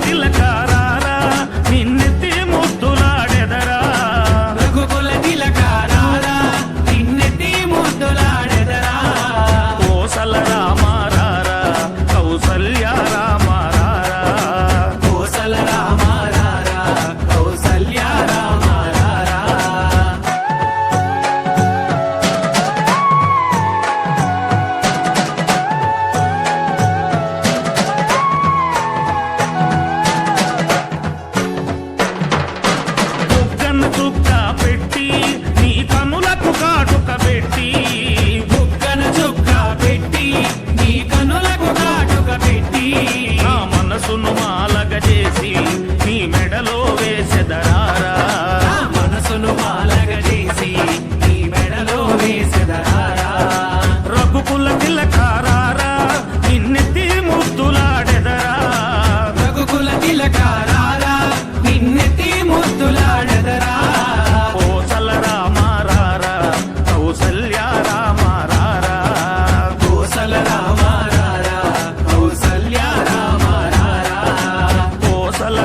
తిలకారారా నిన్నెత్తి ముద్దులాడెదరా రఘుకుల తిలకారారా నిన్నెత్తి ముద్దులాడెదరా కోసల రామారారా కౌసల్య రామారారా కోసల రామారారా కౌసల్య రామారారా బుగ్గన చుక్క పెట్టి నీ కనులకు కాటుక పెట్టి బుగ్గన చుక్క పెట్టి నీ కనులకు కాటుక పెట్టి నా మనసును మాలగ చేసి నీ మెడలో వేసెదరారా నా మనసును మాలగ చేసి నీ మెడలో వేసెదరారా రఘుకుల తిలకారారా నిన్నెత్తి ముద్దులాడెదరా రఘుకుల తిలకారారా నిన్నెత్తి ముద్దులాడెదరా కోసల రామారారా కౌసల్య రామారారా కోసల రామారారా కౌసల్య రామారారా కోసల